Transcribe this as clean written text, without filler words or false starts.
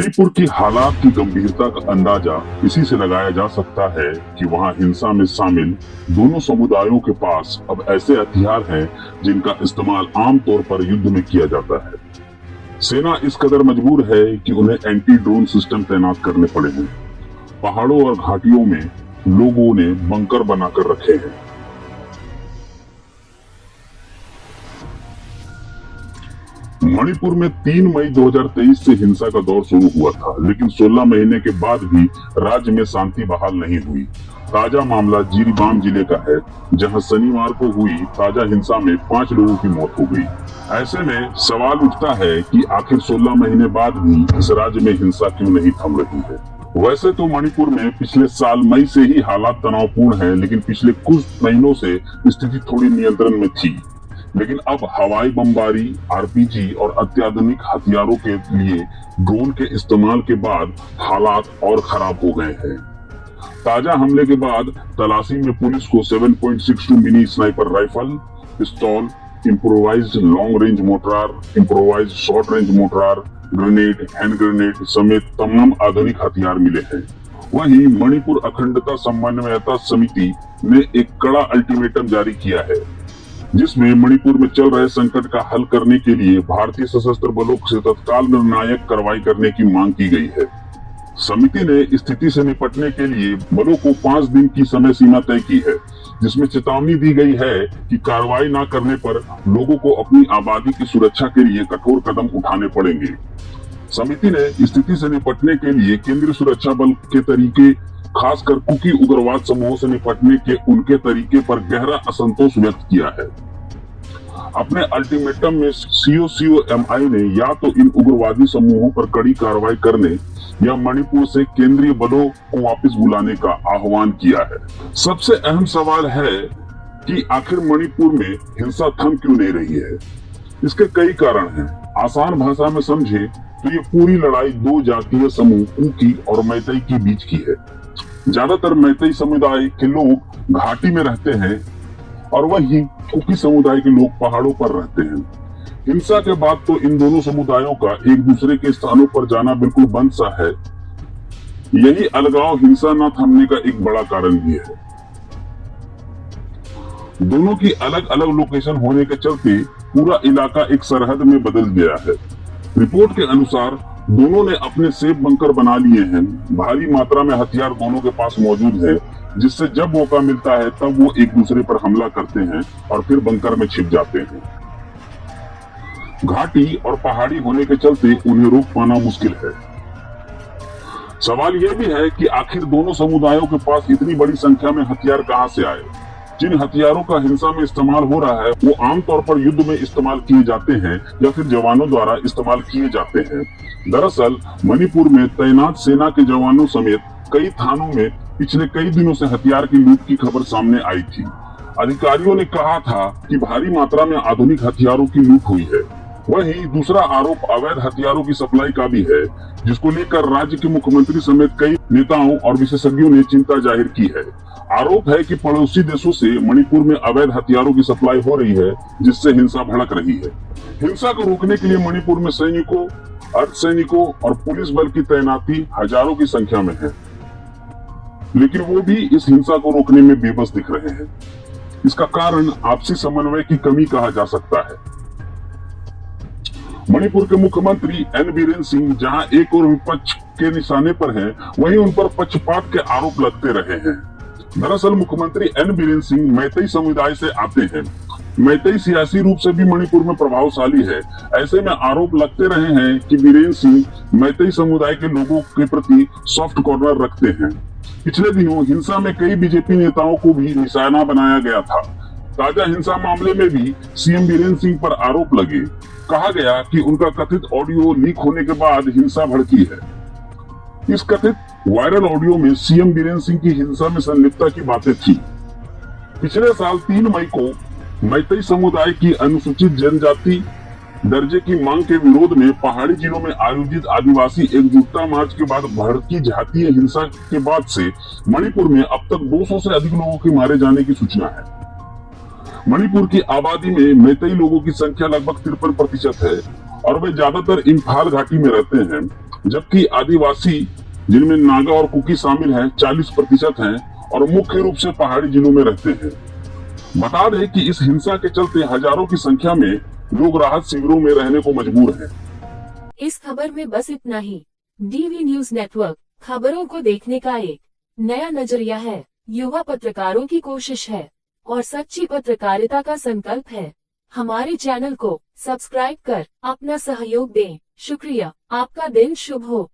मणिपुर की हालात की गंभीरता का अंदाजा इसी से लगाया जा सकता है कि वहां हिंसा में शामिल दोनों समुदायों के पास अब ऐसे हथियार हैं जिनका इस्तेमाल आमतौर पर युद्ध में किया जाता है। सेना इस कदर मजबूर है कि उन्हें एंटी ड्रोन सिस्टम तैनात करने पड़े हैं। पहाड़ों और घाटियों में लोगों ने बंकर बनाकर रखे हैं। मणिपुर में 3 मई 2023 से हिंसा का दौर शुरू हुआ था, लेकिन 16 महीने के बाद भी राज्य में शांति बहाल नहीं हुई। ताजा मामला जिरीबाम जिले का है, जहां शनिवार को हुई ताजा हिंसा में 5 लोगों की मौत हो गई। ऐसे में सवाल उठता है कि आखिर 16 महीने बाद भी इस राज्य में हिंसा क्यों नहीं थम रही है। वैसे तो मणिपुर में पिछले साल मई से ही हालात तनावपूर्ण हैं, लेकिन पिछले कुछ महीनों से स्थिति थोड़ी नियंत्रण में थी। लेकिन अब हवाई बमबारी, आरपीजी और अत्याधुनिक हथियारों के लिए ड्रोन के इस्तेमाल के बाद हालात और खराब हो गए हैं। ताजा हमले के बाद तलाशी में पुलिस को 7.62 मिनी स्नाइपर राइफल, पिस्तौल, improvised long range mortar, improvised short range mortar, grenade, hand grenade समेत तमाम आधुनिक हथियार मिले हैं। वहीं मणिपुर अखंडता समन्वयता समिति ने एक कड़ा अल्टीमेटम जारी किया है, जिसमें मणिपुर में चल रहे संकट का हल करने के लिए भारतीय सशस्त्र बलों से तत्काल निर्णायक कार्रवाई करने की मांग की गई है। समिति ने स्थिति से निपटने के लिए बलों को 5 दिन की समय सीमा तय की है, जिसमें चेतावनी दी गई है कि कार्रवाई न करने पर लोगों को अपनी आबादी की सुरक्षा के लिए कठोर कदम उठाने पड़ेंगे। समिति ने स्थिति से निपटने के लिए केंद्रीय सुरक्षा बल के तरीके, खासकर कुकी उग्रवाद समूहों से निपटने के उनके तरीके पर गहरा असंतोष व्यक्त किया है। अपने अल्टीमेटम में COCOMI ने या तो इन उग्रवादी समूहों पर कड़ी कार्रवाई करने या मणिपुर से केंद्रीय बलों को वापस बुलाने का आह्वान किया है। सबसे अहम सवाल है कि आखिर मणिपुर में हिंसा थम क्यों नहीं रही है। इसके कई कारण हैं। आसान भाषा में समझे तो ये पूरी लड़ाई 2 जातीय समूह कुकी और मैतेई के बीच की है। ज्यादातर मैतेई समुदाय के लोग घाटी में रहते हैं और वहीं कुकी समुदाय के लोग पहाड़ों पर रहते हैं। हिंसा के बाद तो इन दोनों समुदायों का एक दूसरे के स्थानों पर जाना बिल्कुल बंद सा है। यही अलगाव हिंसा न थमने का एक बड़ा कारण भी है। दोनों की अलग अलग लोकेशन होने के चलते पूरा इलाका एक सरहद में बदल गया है। रिपोर्ट के अनुसार दोनों ने अपने सेफ बंकर बना लिए हैं। भारी मात्रा में हथियार दोनों के पास मौजूद है, जिससे जब मौका मिलता है तब वो एक दूसरे पर हमला करते हैं और फिर बंकर में छिप जाते हैं। घाटी और पहाड़ी होने के चलते उन्हें रोक पाना मुश्किल है। सवाल यह भी है कि आखिर दोनों समुदायों के पास इतनी बड़ी संख्या में हथियार कहां से आए। जिन हथियारों का हिंसा में इस्तेमाल हो रहा है वो आमतौर पर युद्ध में इस्तेमाल किए जाते हैं या फिर जवानों द्वारा इस्तेमाल किए जाते हैं। दरअसल मणिपुर में तैनात सेना के जवानों समेत कई थानों में पिछले कई दिनों से हथियार की लूट की खबर सामने आई थी। अधिकारियों ने कहा था कि भारी मात्रा में आधुनिक हथियारों की लूट हुई है। वहीं दूसरा आरोप अवैध हथियारों की सप्लाई का भी है, जिसको लेकर राज्य के मुख्यमंत्री समेत कई नेताओं और विशेषज्ञों ने चिंता जाहिर की है। आरोप है कि पड़ोसी देशों से मणिपुर में अवैध हथियारों की सप्लाई हो रही है, जिससे हिंसा भड़क रही है। हिंसा को रोकने के लिए मणिपुर में सैनिकों, अर्धसैनिकों और पुलिस बल की तैनाती हजारों की संख्या में है, लेकिन वो भी इस हिंसा को रोकने में बेबस दिख रहे हैं। इसका कारण आपसी समन्वय की कमी कहा जा सकता है। मणिपुर के मुख्यमंत्री एन बीरेन सिंह जहां एक और विपक्ष के निशाने पर हैं, वहीं उन पर पक्षपात के आरोप लगते रहे हैं। दरअसल मुख्यमंत्री एन बीरेन सिंह मैतेई समुदाय से आते हैं। मैतेई सियासी रूप से भी मणिपुर में प्रभावशाली है। ऐसे में आरोप लगते रहे हैं कि बीरेन सिंह मैतेई समुदाय के लोगों के प्रति सॉफ्ट कॉर्नर रखते हैं। पिछले दिनों हिंसा में कई बीजेपी नेताओं को भी निशाना बनाया गया था। ताजा हिंसा मामले में भी सीएम बीरेन सिंह पर आरोप लगे। कहा गया कि उनका कथित ऑडियो लीक होने के बाद हिंसा भड़की है। इस कथित वायरल ऑडियो में सीएम बीरेन सिंह की हिंसा में संलिप्तता की बातें थी। पिछले साल 3 मई को मैतेई समुदाय की अनुसूचित जनजाति दर्जे की मांग के विरोध में पहाड़ी जिलों में आयोजित आदिवासी एकजुटता मार्च के बाद भड़की जातीय हिंसा के बाद से मणिपुर में अब तक 200 से अधिक लोगों के मारे जाने की सूचना है। मणिपुर की आबादी में मैतेई लोगों की संख्या लगभग 53% है और वे ज्यादातर इम्फाल घाटी में रहते हैं। जबकि आदिवासी, जिनमें नागा और कुकी शामिल हैं, 40% हैं और मुख्य रूप से पहाड़ी जिलों में रहते हैं। बता दें कि इस हिंसा के चलते हजारों की संख्या में लोग राहत शिविरों में रहने को मजबूर हैं। इस खबर में बस इतना ही। डीवी न्यूज नेटवर्क खबरों को देखने का एक नया नजरिया है। युवा पत्रकारों की कोशिश है और सच्ची पत्रकारिता का संकल्प है। हमारे चैनल को सब्सक्राइब कर अपना सहयोग दें। शुक्रिया। आपका दिन शुभ हो।